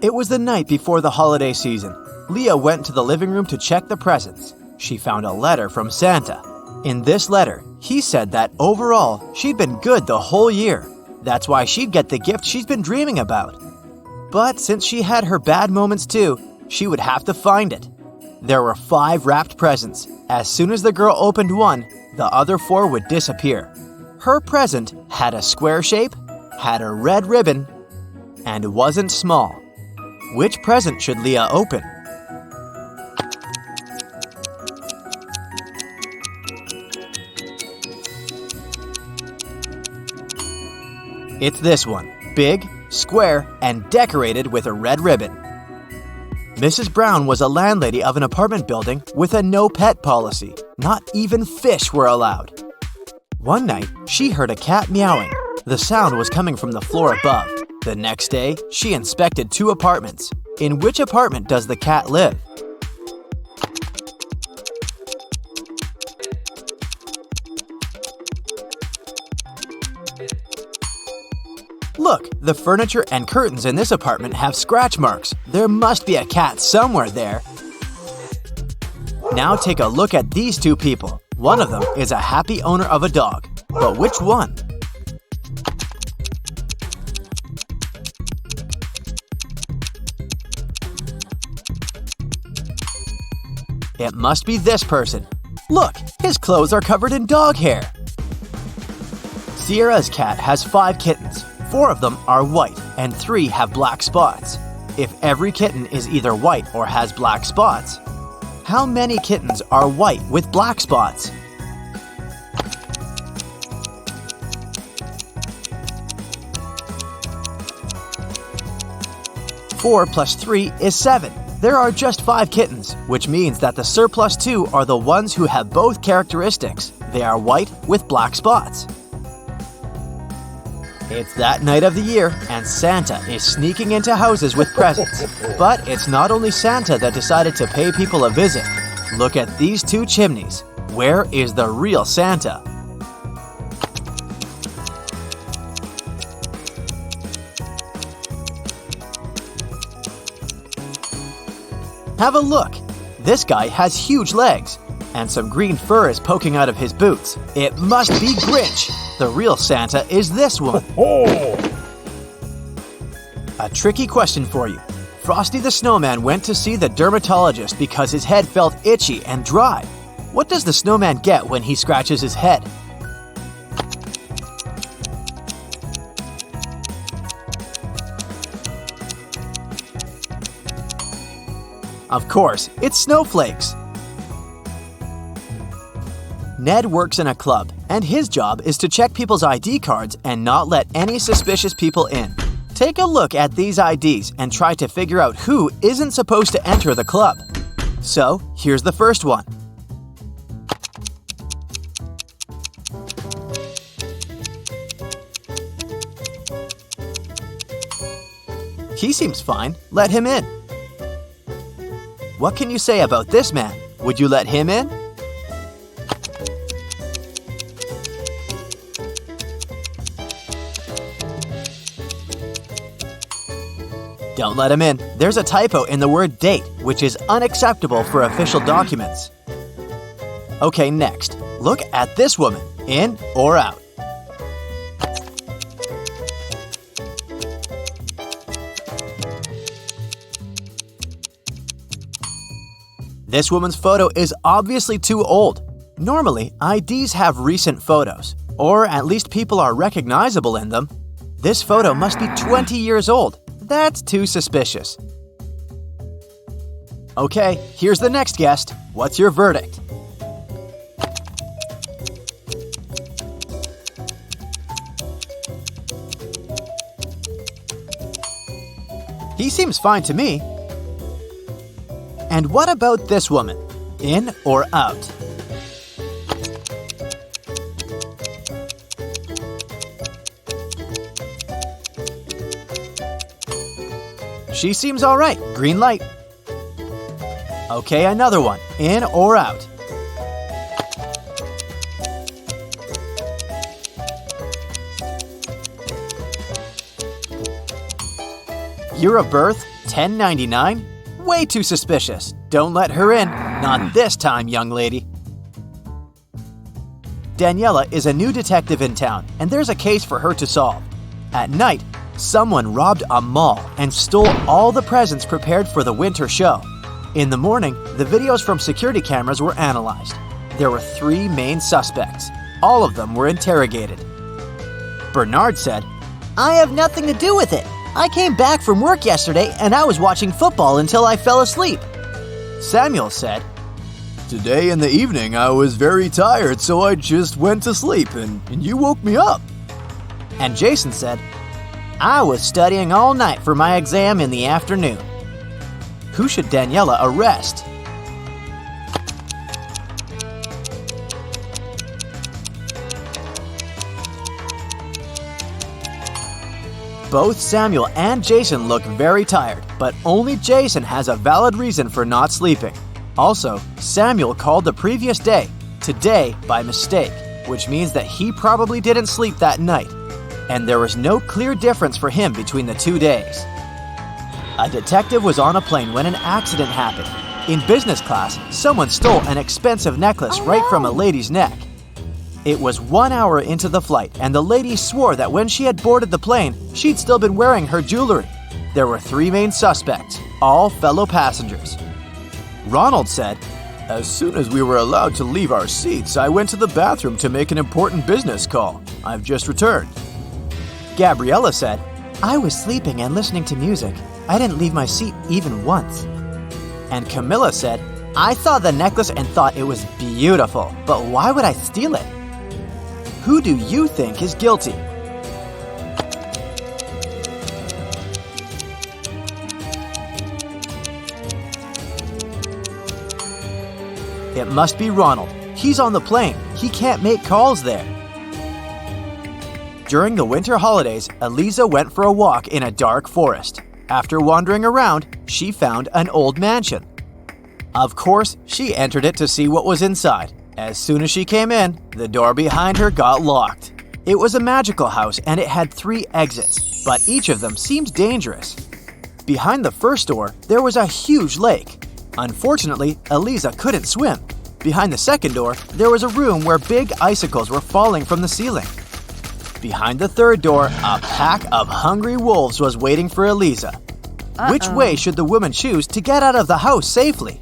It was the night before the holiday season. Leah went to the living room to check the presents. She found a letter from Santa. In this letter, he said that overall, she'd been good the whole year. That's why she'd get the gift she's been dreaming about. But since she had her bad moments too, she would have to find it. There were 5 wrapped presents. As soon as the girl opened one, the other 4 would disappear. Her present had a square shape, had a red ribbon, and wasn't small. Which present should Leah open? It's this one, big, square, and decorated with a red ribbon. Mrs. Brown was a landlady of an apartment building with a no-pet policy. Not even fish were allowed. One night, she heard a cat meowing. The sound was coming from the floor above. The next day, she inspected 2 apartments. In which apartment does the cat live? Look, the furniture and curtains in this apartment have scratch marks. There must be a cat somewhere there. Now take a look at these 2 people. One of them is a happy owner of a dog. But which one? It must be this person. Look, his clothes are covered in dog hair. Sierra's cat has 5 kittens. 4 of them are white and 3 have black spots. If every kitten is either white or has black spots, how many kittens are white with black spots? Four plus 3 is 7. There are just 5 kittens, which means that the surplus 2 are the ones who have both characteristics. They are white with black spots. It's that night of the year, and Santa is sneaking into houses with presents. But it's not only Santa that decided to pay people a visit. Look at these 2 chimneys. Where is the real Santa? Have a look. This guy has huge legs, and some green fur is poking out of his boots. It must be Grinch. The real Santa is this one. A tricky question for you. Frosty the Snowman went to see the dermatologist because his head felt itchy and dry. What does the snowman get when he scratches his head? Of course, it's snowflakes. Ned works in a club, and his job is to check people's ID cards and not let any suspicious people in. Take a look at these IDs and try to figure out who isn't supposed to enter the club. So, here's the first one. He seems fine. Let him in. What can you say about this man? Would you let him in? Don't let him in. There's a typo in the word date, which is unacceptable for official documents. Okay, next. Look at this woman. In or out? This woman's photo is obviously too old. Normally, IDs have recent photos, or at least people are recognizable in them. This photo must be 20 years old. That's too suspicious. Okay, here's the next guest. What's your verdict? He seems fine to me. And what about this woman? In or out? She seems all right. Green light. Okay, another one. In or out? Year of birth, 1099? Way too suspicious. Don't let her in. Not this time, young lady. Daniela is a new detective in town, and there's a case for her to solve. At night, someone robbed a mall and stole all the presents prepared for the winter show. In the morning, the videos from security cameras were analyzed. There were 3 main suspects. All of them were interrogated. Bernard said, "I have nothing to do with it. I came back from work yesterday and I was watching football until I fell asleep." Samuel said, "Today in the evening I was very tired, so I just went to sleep and you woke me up." And Jason said, "I was studying all night for my exam in the afternoon." Who should Daniela arrest? Both Samuel and Jason look very tired, but only Jason has a valid reason for not sleeping. Also, Samuel called the previous day, today, by mistake, which means that he probably didn't sleep that night. And there was no clear difference for him between the 2 days. A detective was on a plane when an accident happened. In business class, someone stole an expensive necklace right from a lady's neck. It was 1 hour into the flight, and the lady swore that when she had boarded the plane, she'd still been wearing her jewelry. There were 3 main suspects, all fellow passengers. Ronald said, "As soon as we were allowed to leave our seats, I went to the bathroom to make an important business call. I've just returned." Gabriella said, "I was sleeping and listening to music. I didn't leave my seat even once." And Camilla said, "I saw the necklace and thought it was beautiful, but why would I steal it?" Who do you think is guilty? It must be Ronald. He's on the plane. He can't make calls there. During the winter holidays, Eliza went for a walk in a dark forest. After wandering around, she found an old mansion. Of course, she entered it to see what was inside. As soon as she came in, the door behind her got locked. It was a magical house and it had 3 exits, but each of them seemed dangerous. Behind the first door, there was a huge lake. Unfortunately, Eliza couldn't swim. Behind the second door, there was a room where big icicles were falling from the ceiling. Behind the third door, a pack of hungry wolves was waiting for Eliza. Which way should the woman choose to get out of the house safely?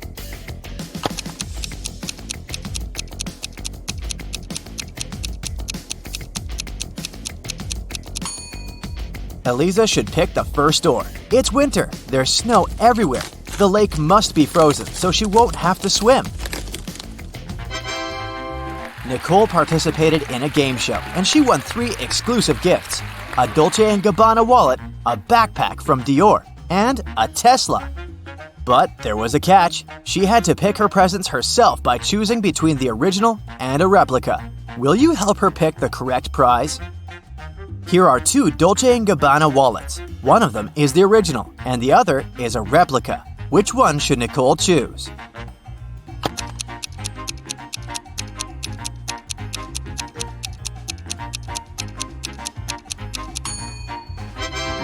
Eliza should pick the first door. It's winter. There's snow everywhere. The lake must be frozen, so she won't have to swim. Nicole participated in a game show, and she won 3 exclusive gifts: a Dolce & Gabbana wallet, a backpack from Dior, and a Tesla. But there was a catch. She had to pick her presents herself by choosing between the original and a replica. Will you help her pick the correct prize? Here are 2 Dolce & Gabbana wallets. One of them is the original, and the other is a replica. Which one should Nicole choose?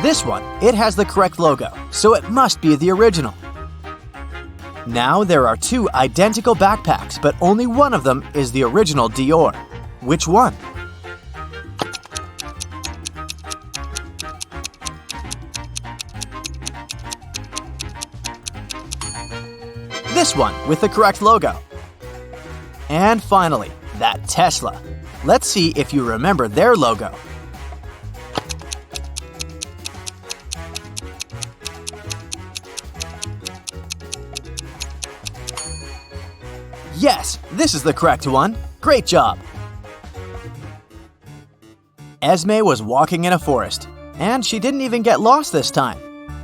This one, it has the correct logo, so it must be the original. Now there are 2 identical backpacks, but only one of them is the original Dior. Which one? This one with the correct logo. And finally, that Tesla. Let's see if you remember their logo. Yes, this is the correct one. Great job! Esme was walking in a forest, and she didn't even get lost this time.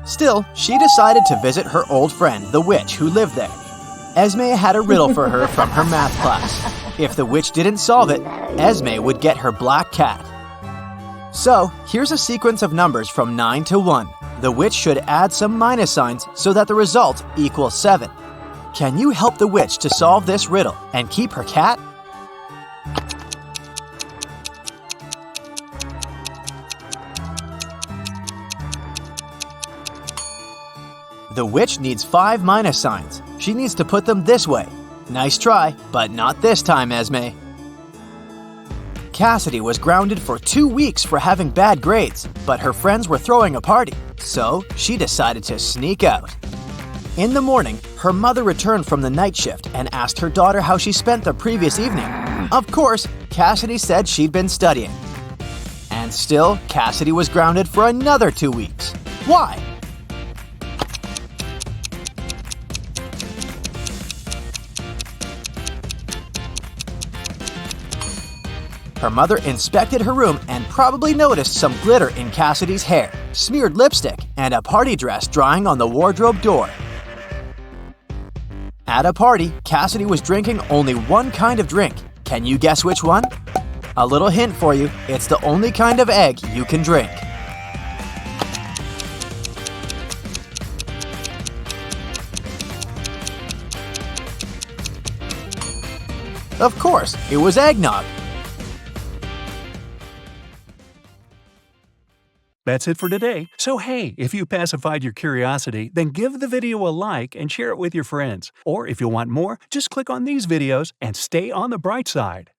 Still, she decided to visit her old friend, the witch, who lived there. Esme had a riddle for her from her math class. If the witch didn't solve it, Esme would get her black cat. So, here's a sequence of numbers from 9 to 1. The witch should add some minus signs so that the result equals 7. Can you help the witch to solve this riddle and keep her cat? The witch needs 5 minus signs. She needs to put them this way. Nice try, but not this time, Esme. Cassidy was grounded for 2 weeks for having bad grades, but her friends were throwing a party, so she decided to sneak out. In the morning, her mother returned from the night shift and asked her daughter how she spent the previous evening. Of course, Cassidy said she'd been studying. And still, Cassidy was grounded for another 2 weeks. Why? Her mother inspected her room and probably noticed some glitter in Cassidy's hair, smeared lipstick, and a party dress drying on the wardrobe door. At a party, Cassidy was drinking only one kind of drink. Can you guess which one? A little hint for you, it's the only kind of egg you can drink. Of course, it was eggnog. That's it for today. So hey, if you pacified your curiosity, then give the video a like and share it with your friends. Or if you want more, just click on these videos and stay on the bright side.